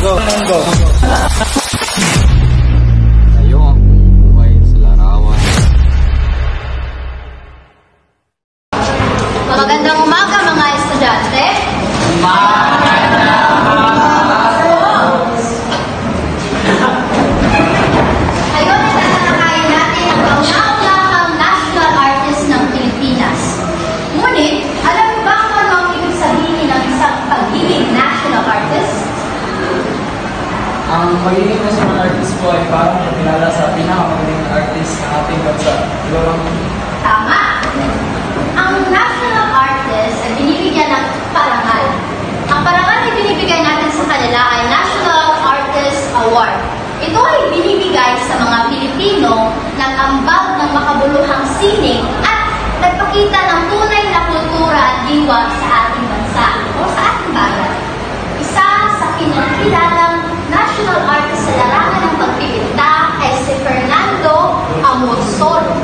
Fernando. Tayo ang buhay sa larawan. Magandang umaga mga estudyante. Ngayon ay tatalakayin natin ang kauna-unahang national artist ng Pilipinas. Ngunit, alam mo ba kung ano ang ibig sabihin ng isang pagiging national artist? Ang pagiging national artist po ay parang nakilala sa pinakamagaling artist ng ating bansa. Tama! Ang national artist ay binibigyan ng parangal. Ang parangal na binibigay natin sa kanila ay National Artist Award. Ito ay binibigay sa mga Pilipino ng ambag ng makabuluhang sining at nagpakita ng tunay na kultura at diwa sa ating bansa o sa ating bayan. Isa sa kinakilalang national artist sa larangan ng pagpipinta ay si Fernando Amorsolo.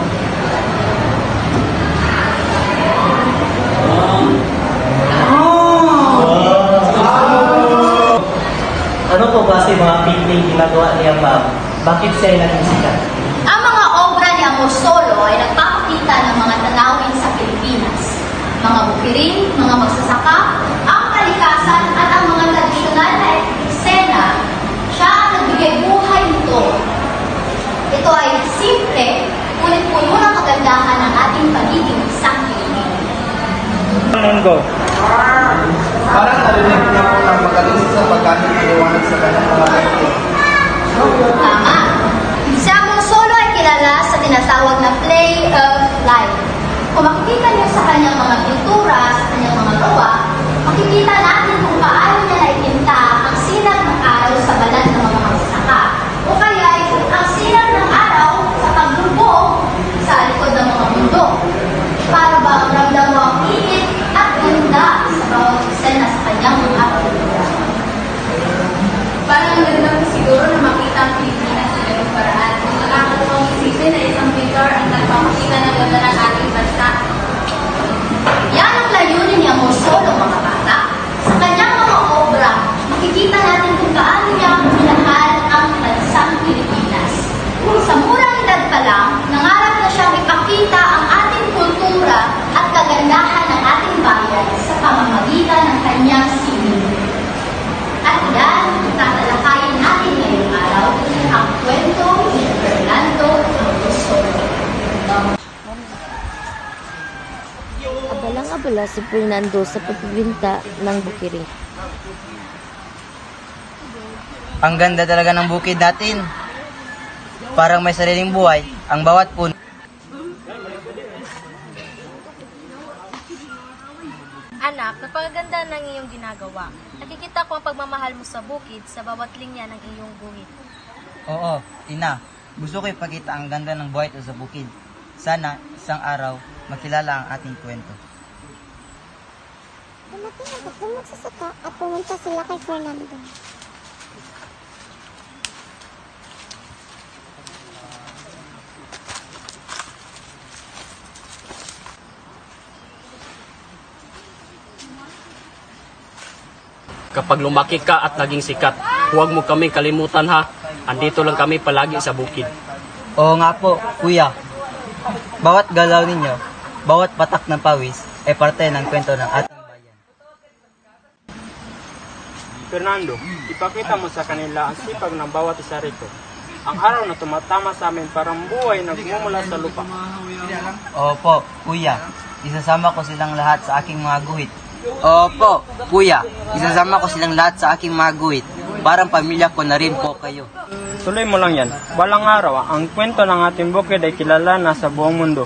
Ano po ba si mga painting ginagawa niya, ma'am? Bakit siya ay naging sikat? Ang mga obra ni Amorsolo ay nagpapakita ng mga tanawin sa Pilipinas. Mga bukirin, mga magsasaka, ang kalikasan at ang mga tradisyonal na eksena. Siya ang nagbigay buhay nito. Ito ay simple, ngunit puno ng kagandahan ng ating pagiging isang Pilipino. Fernando. Parang narinig niya po ng magaling sa paggamit ng liwanag sa kanyang mga painting. Tama. Si Amorsolo ay kilala sa tinatawag na play of life. Kung makikita niyo sa kanyang mga pintura, sa kanyang mga gawa, makikita natin kung paano niya naipinta ang sinag ng araw sa balat ng mga magsasaka. O kaya ang sinag ng araw sa paglubog sa likod ng mga bundok. Para bang ramdam mo ang init at ganda sa bawat eksena sa kanyang mga pintura. Parang ang ganda mo siguro na makita ang Pilipinas sa ganung paraan. Nakakatuwang isipin na isang pintor ang nagpapakita ng ganda ng ating bansa. Yan ang layunin ni Amorsolo, mga bata. Sa kanyang mga obra, makikita natin kung paano niya minahal ang bansang Pilipinas. Sa murang edad pa lang, nangarap na siyang ipakita ang ating kultura at kagandahan ng ating bayan sa pamamagitan ng kanyang sining. At yan, tatalakayin natin ngayong araw ang kwento ni Fernando Amorsolo. Abalang-abala si Fernando sa pagbibinta ng bukirin. Ang ganda talaga ng bukid natin. Parang may sariling buhay ang bawat puno. Anak, napakaganda ng iyong ginagawa. Nakikita ko ang pagmamahal mo sa bukid sa bawat linya ng iyong guhit. Oo, ina. Gusto ko ipakita ang ganda ng buhay sa bukid. Sana isang araw makilala ang ating kwento. Dumating ang tatlong magsasaka at pumunta sila kay Fernando. Kapag lumaki ka at naging sikat, huwag mo kaming kalimutan ha. Andito lang kami palagi sa bukid. Oo nga po, kuya. Bawat galaw ninyo, bawat patak ng pawis ay parte ng kwento ng ating bayan. Fernando, ipakita mo sa kanila ang sipag ng bawat isa rito. Ang araw na tumatama sa amin parang buhay na gumumula sa lupa. Opo, kuya. Isasama ko silang lahat sa aking mga guhit. Opo, kuya. Isasama ko silang lahat sa aking mga guhit. Parang pamilya ko na rin po kayo. Tuloy mo lang yan. Balang araw, ang kwento ng ating bukid ay kilala na sa buong mundo.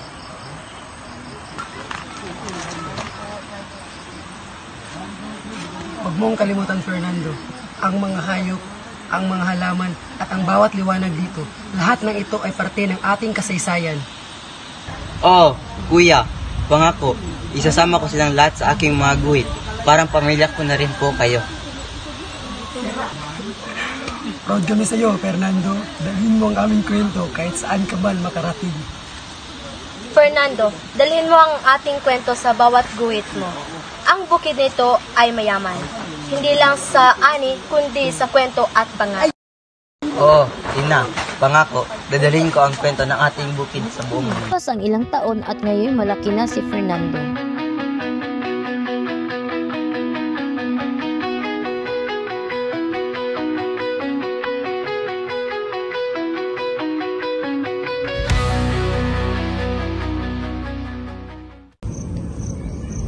Huwag mong kalimutan, Fernando, ang mga hayop, ang mga halaman, at ang bawat liwanag dito. Lahat ng ito ay parte ng ating kasaysayan. Oo, kuya. Pangako, isasama ko silang lahat sa aking mga guhit. Parang pamilya ko na rin po kayo. Proud kami sa iyo, Fernando. Dalhin mo ang aming kwento kahit saan ka man makarating. Fernando, dalhin mo ang ating kwento sa bawat guhit mo. Ang bukid nito ay mayaman. hindi lang sa ani, kundi sa kwento at pangalan. Oo, ina, pangako, dadalhin ko ang kwento ng ating bukid sa buong mundo. Pas ang ilang taon at ngayon malaki na si Fernando.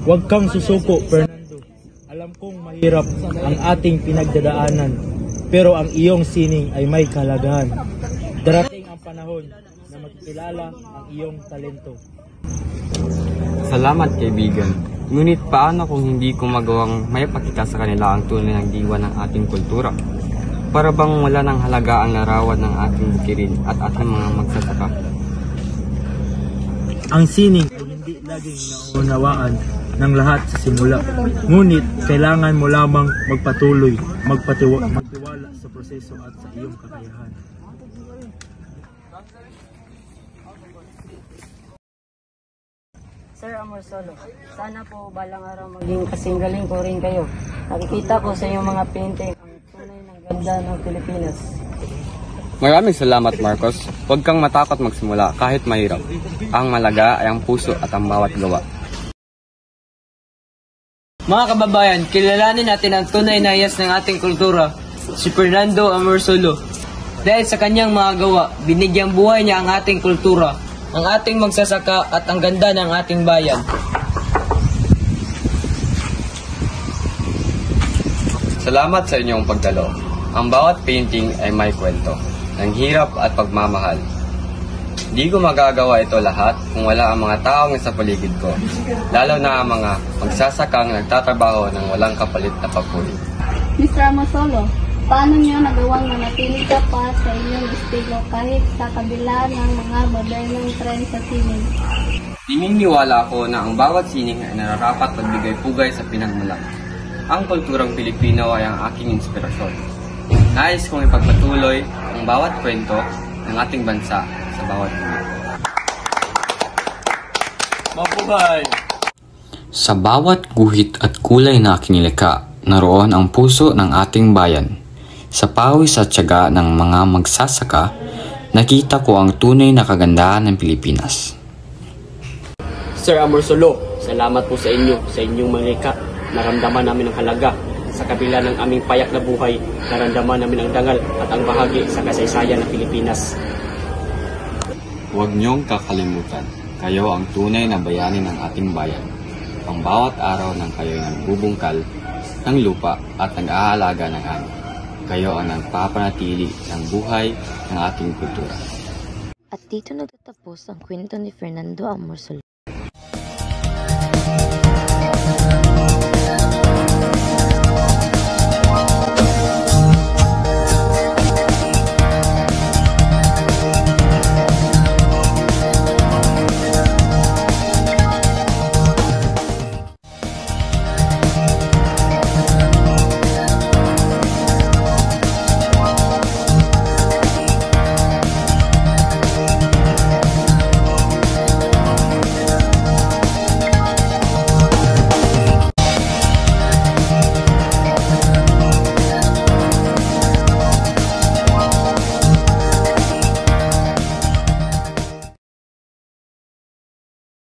Huwag kang susuko, Fernando. Alam kong mahirap ang ating pinagdadaanan, pero ang iyong sining ay may kalagahan. Darating ang panahon na makikilala ang iyong talento. Salamat kaibigan. Ngunit paano kung hindi ko magawang maipakita sa kanila ang tunay ng diwa ng ating kultura? Para bang wala ng halaga ang larawan ng ating bukirin at ating mga magsasaka? Ang sining ay hindi laging naunawaan ng lahat sa simula. Ngunit kailangan mo lamang magpatuloy, magtiwala sa proseso at sa iyong kakayahan. Sir Amorsolo, sana po balang araw maging kasing galing ko rin kayo. Nakikita ko sa iyong mga painting ang tunay ng ganda ng Pilipinas. Maraming salamat, Marcos. Huwag kang matakot magsimula kahit mahirap. Ang malaga ay ang puso at ang bawat gawa. Mga kababayan, kilalanin natin ang tunay na hiyas ng ating kultura, si Fernando Amorsolo. Dahil sa kanyang mga gawa, binigyang buhay niya ang ating kultura, ang ating magsasaka at ang ganda ng ating bayan. Salamat sa inyong pagdalo. Ang bawat painting ay may kwento, ng hirap at pagmamahal. Di ko magagawa ito lahat kung wala ang mga taong sa paligid ko, lalo na ang mga magsasakang nagtatrabaho ng walang kapalit na papuri. Mr. Amorsolo, paano niyo nagawang manatili ka pa sa inyong estilo kahit sa kabila ng mga modernong trend sa sining? Naniniwala ako na ang bawat sining ay nararapat magbigay pugay sa pinagmulan. Ang kulturang Pilipino ay ang aking inspirasyon. Nais kong ipagpatuloy ang bawat kwento ng ating bansa sa bawat lugar. Mabuhay! Sa bawat guhit at kulay na aking nilikha, naroon ang puso ng ating bayan. Sa pawis at tiyaga ng mga magsasaka, nakita ko ang tunay na kagandahan ng Pilipinas. Sir Amorsolo, salamat po sa inyo, sa inyong malikha. Naramdaman namin ang halaga. Sa kabila ng aming payak na buhay, naramdaman namin ang dangal at ang bahagi sa kasaysayan ng Pilipinas. Huwag niyong kakalimutan, kayo ang tunay na bayani ng ating bayan. Ang bawat araw nang kayo'y nagbubungkal ng lupa at nag-aalaga ng ani. Kayo ang nagpapanatili ng buhay ng ating kultura. At dito nagtatapos ang kwento ni Fernando Amorsolo.